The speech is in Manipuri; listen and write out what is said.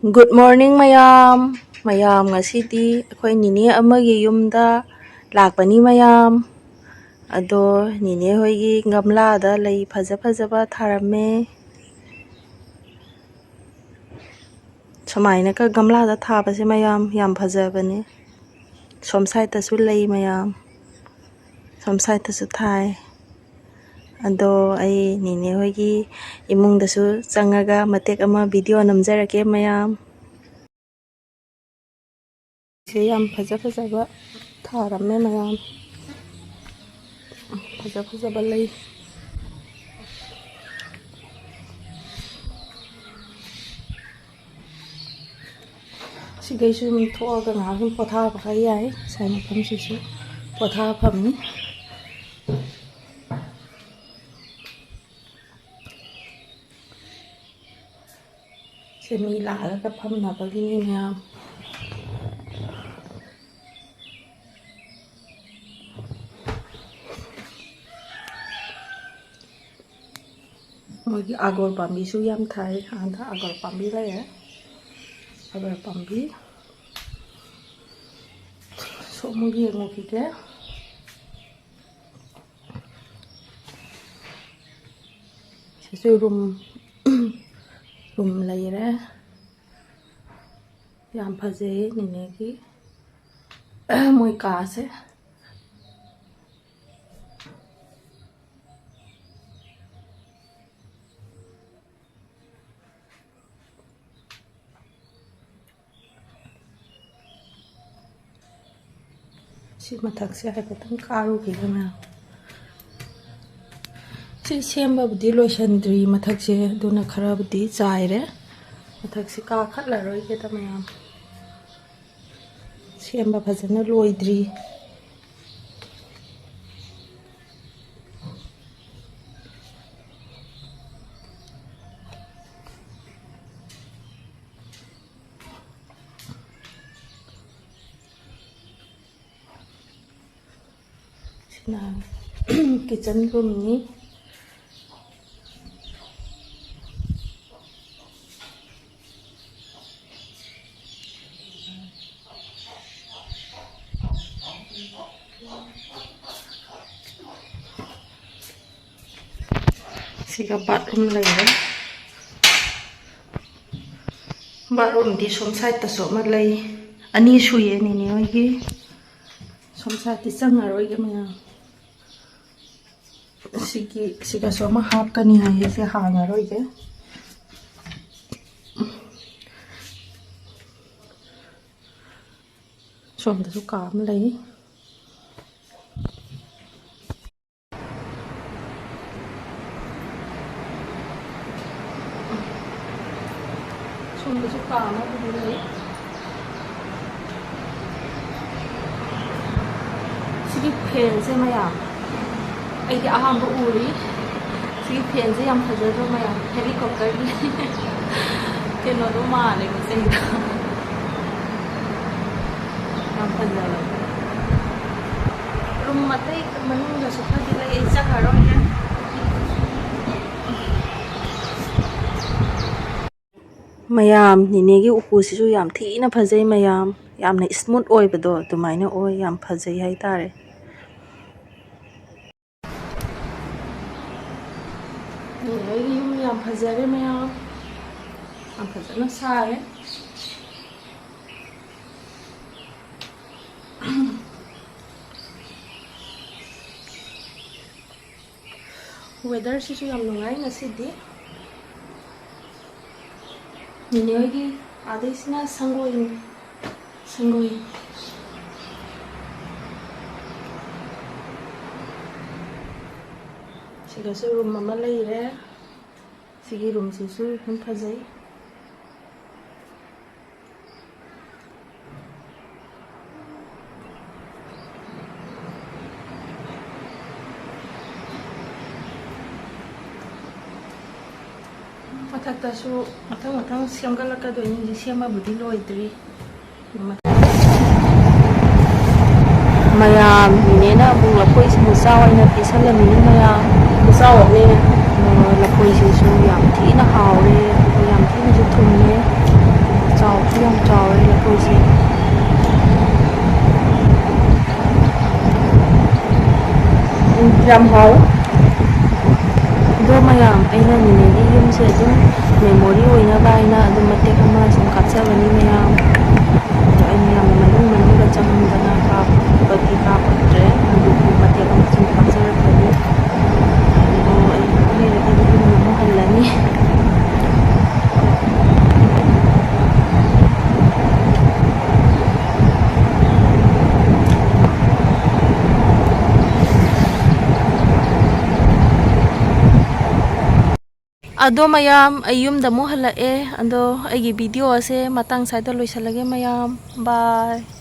Good morning mayam. Mayam ngasidi Eikhoi Nene amagi yumda lakpani mayam. Ado Nene hoigi gamlada lei phajaba tharame. Sumaina ka gamlada thabase mayam yam phajabane. Som side tasu lei mayam. Som side tasu thai. Ado ai Nene hoigi imung dasu changaga matek ama video namjarake mayam. Yam phajaba tharame mayam. Phajaba lei. Sigay sum thoa ka nga sum potha pa kaya sai mafam sisu potha phamni semi la ka pham na ba gi nya mogi agor pambi su yam thai anda agor pambi la ya agor pambi so mogi ngoki ke sisu rum lai re yam phaje Nene ki moi ka se si mathak se hai patang karu ki na si semba budi loisandri mathak se dona khara budi chai re mathak se ka khatla roi ke ta mayam semba phajana loidri sina kitchen room ni siga bathroom lai re bathroom di som side ta so ma lai ani suye Nene hoigi som side ti changaroi ge maya siga so ma hap kani hai se hangaroi ge som ta su kam lai som ta su kam ma bu lai sigi pen se maya ai di aham bu uri sigi pen se yam phajado maya helicopter ke no do ma le se yam phajado rum matai manung da su phadi lai chakaro ya mayam Nene gi upu sisu yam thina phajai mayam yamna smooth oibado tumaina oi yam phajai hai tare Nene gi yum yam phajare mayam yam phajana sare weather sisu yam nungai ngasidi Nene hoigi adesina sangoi siga su room mama lai re sigi room sisu hum phajai mathak ta su mathang semgalaka do ni sema budi loidri mayam Nene na bung lapoi simu sawai na pisalamini mayam sawa ne lapoi sisu yam thina haure yam thina ju thumne yam hao. Do mayam aina ninegi yumse adum memory oina ba aina adum matek ama sum kapchabani mayam. Do aina yam manung ga changdana kap bagi kapatre adu matek ama sum kapcharapani. Do aina lagi yum mo halani. Ado mayam ayum damu hala ado agi video ase matang saida loisalage mayam. Bye.